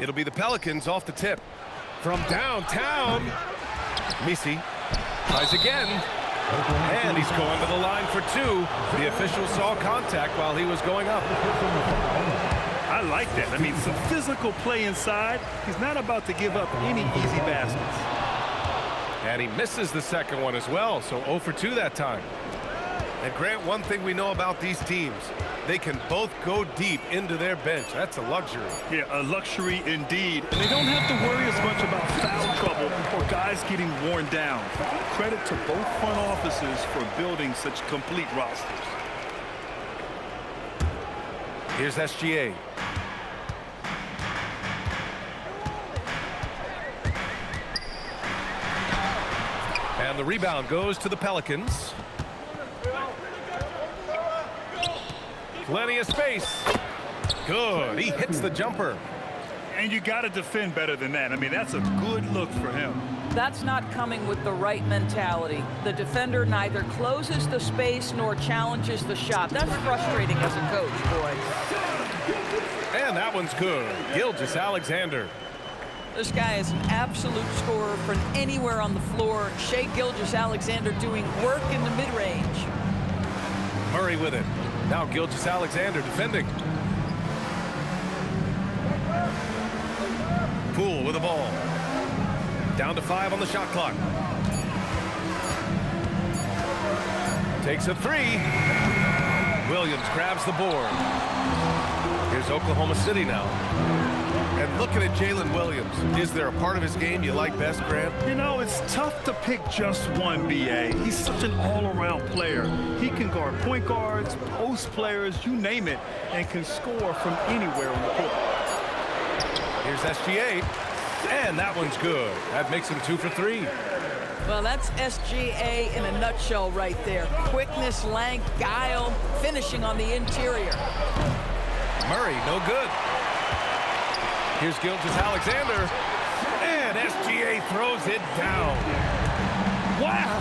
It'll be the Pelicans off the tip. From downtown, Misi tries again. And he's going to the line for two. The official saw contact while he was going up. I like that. I mean, some physical play inside. He's not about to give up any easy baskets. And he misses the second one as well, so 0 for 2 that time. And Grant, one thing we know about these teams, they can both go deep into their bench. That's a luxury. Yeah, a luxury indeed. And they don't have to worry as much about foul trouble or guys getting worn down. Credit to both front offices for building such complete rosters. Here's SGA. And the rebound goes to the Pelicans. Plenty of space. Good. He hits the jumper. And you got to defend better than that. I mean, that's a good look for him. That's not coming with the right mentality. The defender neither closes the space nor challenges the shot. That's frustrating as a coach, boy. And that one's good. Gilgeous-Alexander. This guy is an absolute scorer from anywhere on the floor. Shai Gilgeous-Alexander doing work in the mid-range. Murray with it. Now Gilgeous-Alexander defending. Poole with the ball. Down to 5 on the shot clock. Takes a 3. Williams grabs the board. Here's Oklahoma City now. And looking at Jalen Williams, is there a part of his game you like best, Grant? You know, it's tough to pick just one, B.A. He's such an all-around player. He can guard point guards, post players, you name it, and can score from anywhere on the court. Here's SGA, and that one's good. That makes him 2 for 3. Well, that's SGA in a nutshell right there. Quickness, length, guile, finishing on the interior. Murray, no good. Here's Gilgeous-Alexander, and SGA throws it down. Wow!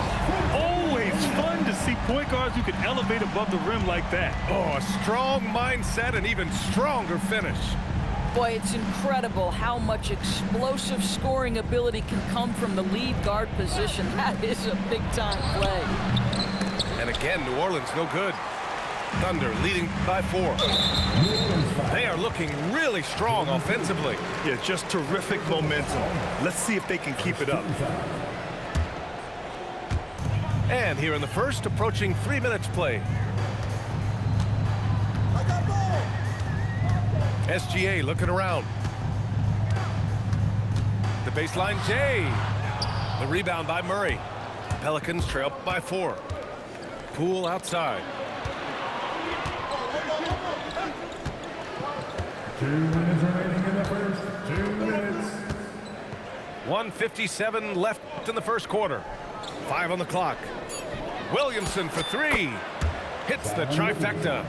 Always fun to see point guards who can elevate above the rim like that. Oh, a strong mindset and even stronger finish. Boy, it's incredible how much explosive scoring ability can come from the lead guard position. That is a big-time play. And again, New Orleans no good. Thunder leading by 4. They are looking really strong offensively. Yeah, just terrific momentum. Let's see if they can keep it up. And here in the first, approaching 3 minutes play. SGA looking around. The baseline, Jay. The rebound by Murray. Pelicans trail by 4. Poole outside. 2 minutes remaining in the first. 2 minutes. 1:57 left in the first quarter. 5 on the clock. Williamson for 3. Hits the trifecta.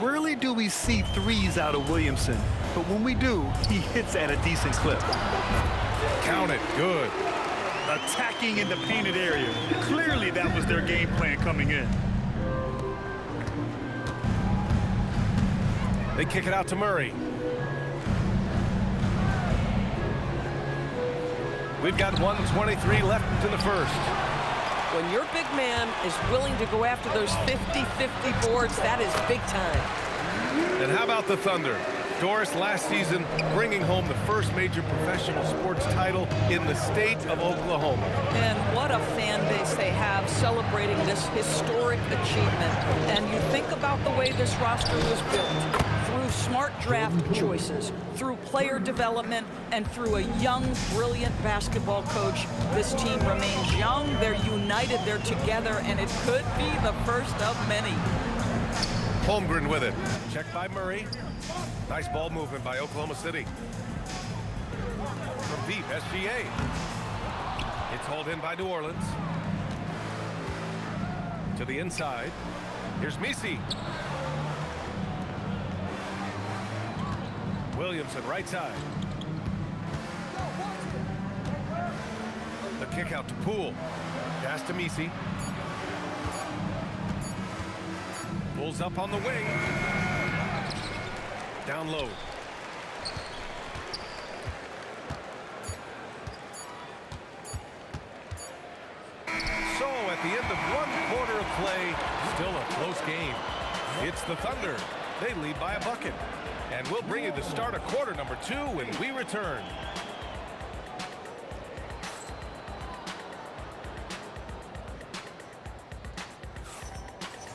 Rarely do we see threes out of Williamson, but when we do, he hits at a decent clip. Count it. Good. Attacking in the painted area. Clearly that was their game plan coming in. They kick it out to Murray. We've got 1:23 left in the first. When your big man is willing to go after those 50-50 boards, that is big time. And how about the Thunder? Doris, last season, bringing home the first major professional sports title in the state of Oklahoma. And what a fan base they have celebrating this historic achievement. And you think about the way this roster was built. Through smart draft choices, through player development, and through a young, brilliant basketball coach, this team remains young, they're united, they're together, and it could be the first of many. Holmgren with it. Checked by Murray. Nice ball movement by Oklahoma City. From deep, SGA. It's hauled in by New Orleans. To the inside. Here's Misi. Williamson, right side. The kick out to Poole. Pass to Misi. Pulls up on the wing. Down low. at the end of one quarter of play, still a close game. It's the Thunder. They lead by a bucket. And we'll bring you the start of quarter number 2 when we return.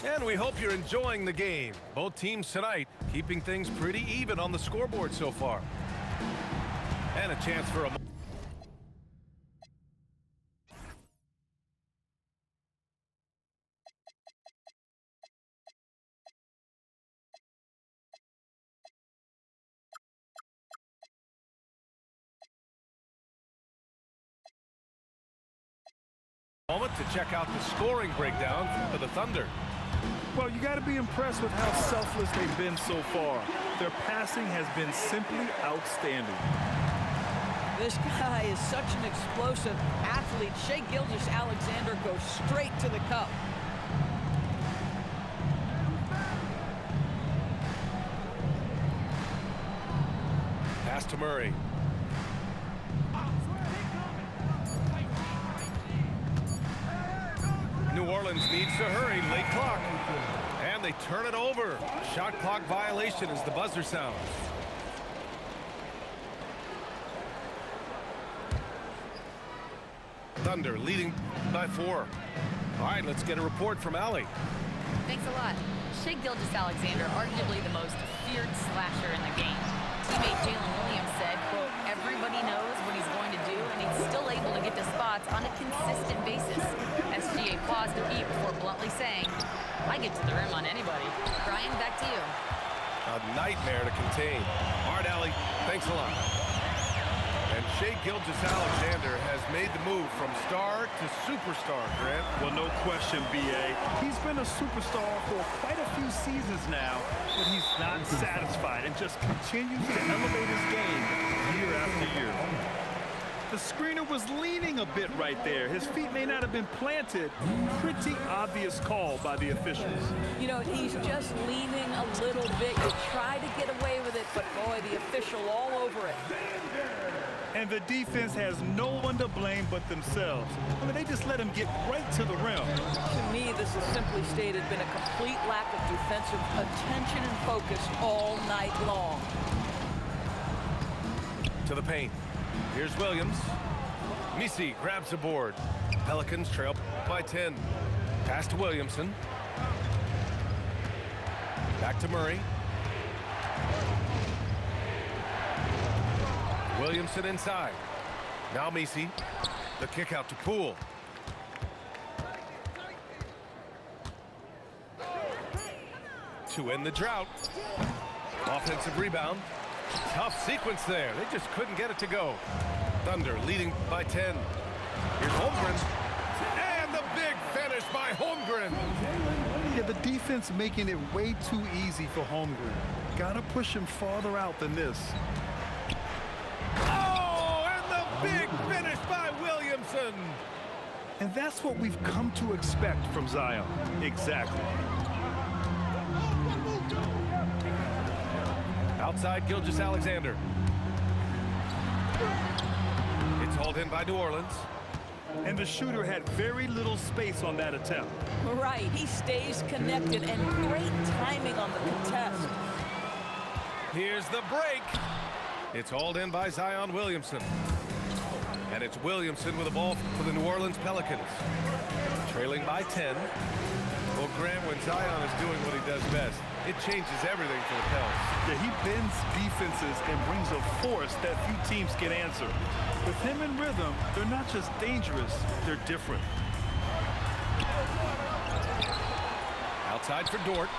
And we hope you're enjoying the game. Both teams tonight keeping things pretty even on the scoreboard so far. And a chance for a moment to check out the scoring breakdown for the Thunder. Well, you got to be impressed with how selfless they've been so far. Their passing has been simply outstanding. This guy is such an explosive athlete. Shai Gilgeous-Alexander goes straight to the cup. Pass to Murray. New Orleans needs to hurry. Late clock. And they turn it over. Shot clock violation as the buzzer sounds. Thunder leading by 4. All right, let's get a report from Allie. Thanks a lot. Shai Gilgeous-Alexander, arguably the most feared slasher in the game. Teammate Jalen Williams said, quote, everybody knows what he's going to do, and he's still able to get to spots on a consistent basis. SGA paused a beat before bluntly saying, I get to the rim on anybody. Brian, back to you. A nightmare to contain. All right, Allie, thanks a lot. And Shai Gilgeous-Alexander has made the move from star to superstar, Grant. Well, no question, B.A. He's been a superstar for quite a few seasons now, but he's not satisfied and just continues to elevate his game year after year. The screener was leaning a bit right there. His feet may not have been planted. Pretty obvious call by the officials. You know, he's just leaning a little bit. You try to get away with it, but boy, the official all over it. And the defense has no one to blame but themselves. I mean, they just let him get right to the rim. To me, this has simply stated been a complete lack of defensive attention and focus all night long. To the paint. Here's Williams. Misi grabs the board. Pelicans trail by 10. Pass to Williamson. Back to Murray. Williamson inside. Now Misi. The kick out to Poole. To end the drought. Offensive rebound. Tough sequence there. They just couldn't get it to go. Thunder leading by 10. Here's Holmgren. And the big finish by Holmgren. Yeah, the defense making it way too easy for Holmgren. Gotta push him farther out than this. Oh, and the big finish by Williamson. And that's what we've come to expect from Zion. Exactly. Outside Gilgeous-Alexander. It's hauled in by New Orleans. And the shooter had very little space on that attempt. Right, he stays connected and great timing on the contest. Here's the break. It's hauled in by Zion Williamson. And it's Williamson with the ball for the New Orleans Pelicans. Trailing by 10. Well, Grant, when Zion is doing what he does best, it changes everything for the Pels. Yeah, he bends defenses and brings a force that few teams can answer. With him in rhythm, they're not just dangerous, they're different. Outside for Dort.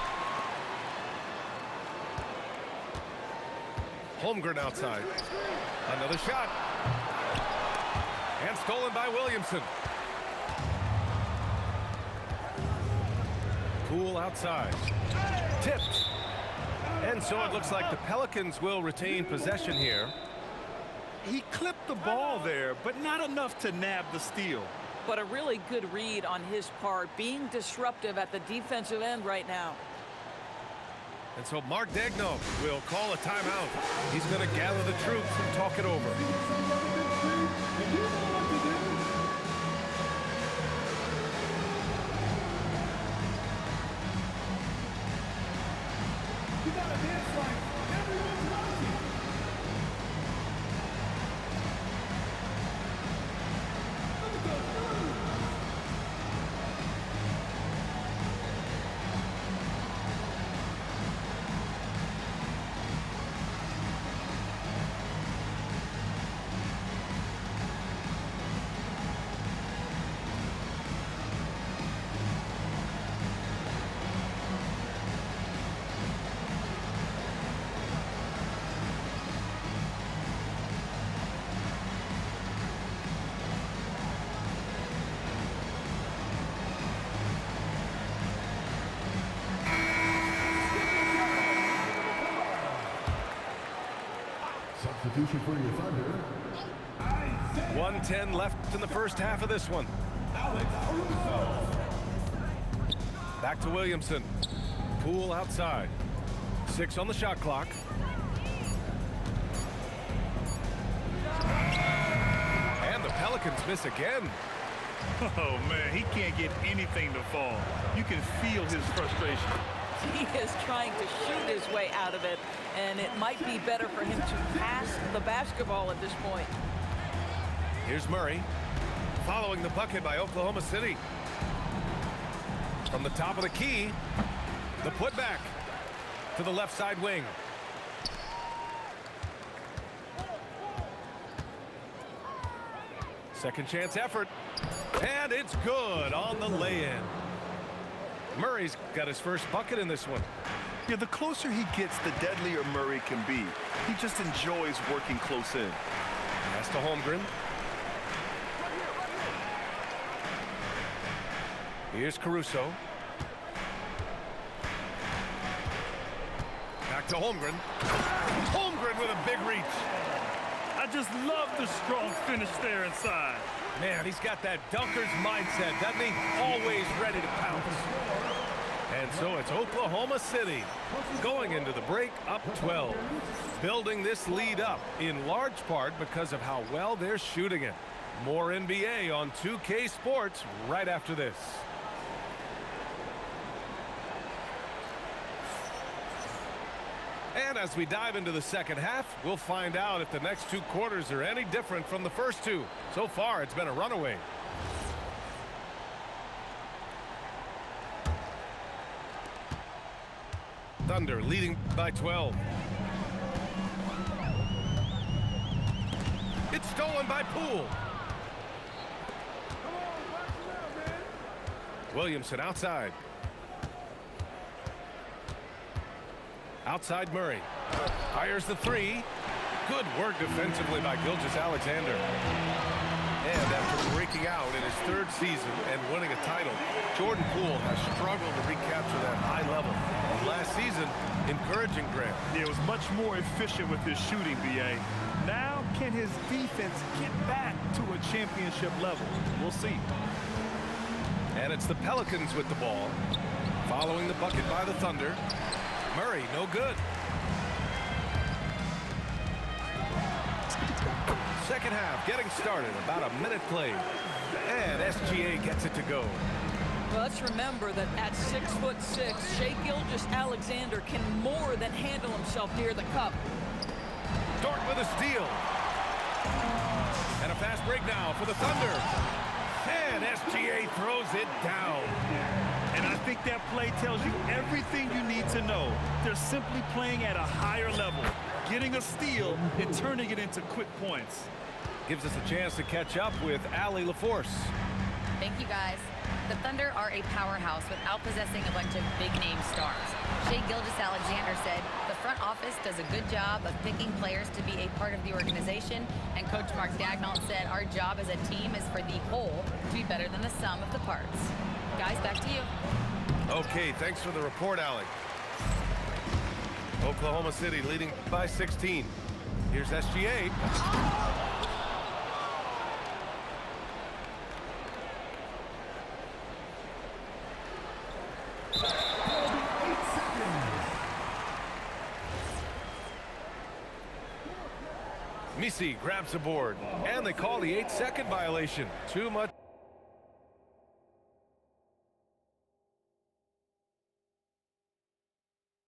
Holmgren outside. Another shot. And stolen by Williamson. Poole outside. Tipped. And so it looks like the Pelicans will retain possession here. He clipped the ball there, but not enough to nab the steal. But a really good read on his part, being disruptive at the defensive end right now. And so Mark Daigneault will call a timeout. He's going to gather the troops and talk it over. Substitution for your Thunder. 1:10 left in the first half of this one. Back to Williamson. Poole outside. 6 on the shot clock. And the Pelicans miss again. Oh, man, he can't get anything to fall. You can feel his frustration. He is trying to shoot his way out of it, and it might be better for him to pass the basketball at this point. Here's Murray, following the bucket by Oklahoma City. From the top of the key, the putback to the left side wing. Second chance effort, and it's good on the lay-in. Murray's got his first bucket in this one. Yeah, the closer he gets, the deadlier Murray can be. He just enjoys working close in. Pass to Holmgren. Here's Caruso. Back to Holmgren. Holmgren with a big reach. I just love the strong finish there inside. Man, he's got that dunker's mindset, doesn't he? Always ready to pounce. And so it's Oklahoma City going into the break up 12. Building this lead up in large part because of how well they're shooting it. More NBA on 2K Sports right after this. And as we dive into the second half, we'll find out if the next 2 quarters are any different from the first 2. So far, it's been a runaway. Thunder leading by 12. It's stolen by Poole. Williamson outside. Outside Murray. Fires the 3. Good work defensively by Gilgeous-Alexander. And after breaking out in his 3rd season and winning a title, Jordan Poole has struggled to recapture that high level. Last season, encouraging Grant. He was much more efficient with his shooting, B.A. Now, can his defense get back to a championship level? We'll see. And it's the Pelicans with the ball. Following the bucket by the Thunder. Murray, no good. Second half getting started, about a minute played. And SGA gets it to go. Well, let's remember that at 6'6", Shai Gilgeous-Alexander can more than handle himself near the cup. Dort with a steal. And a fast break now for the Thunder. And SGA throws it down. And I think that play tells you everything you need to know. They're simply playing at a higher level, getting a steal and turning it into quick points. Gives us a chance to catch up with Allie LaForce. Thank you, guys. The Thunder are a powerhouse without possessing a bunch of big-name stars. Shai Gilgeous-Alexander said, the front office does a good job of picking players to be a part of the organization, and Coach Mark Daigneault said, our job as a team is for the whole to be better than the sum of the parts. Guys, back to you. Okay, thanks for the report, Allie. Oklahoma City leading by 16. Here's SGA. Misi grabs the board, and they call the 8-second violation. Too much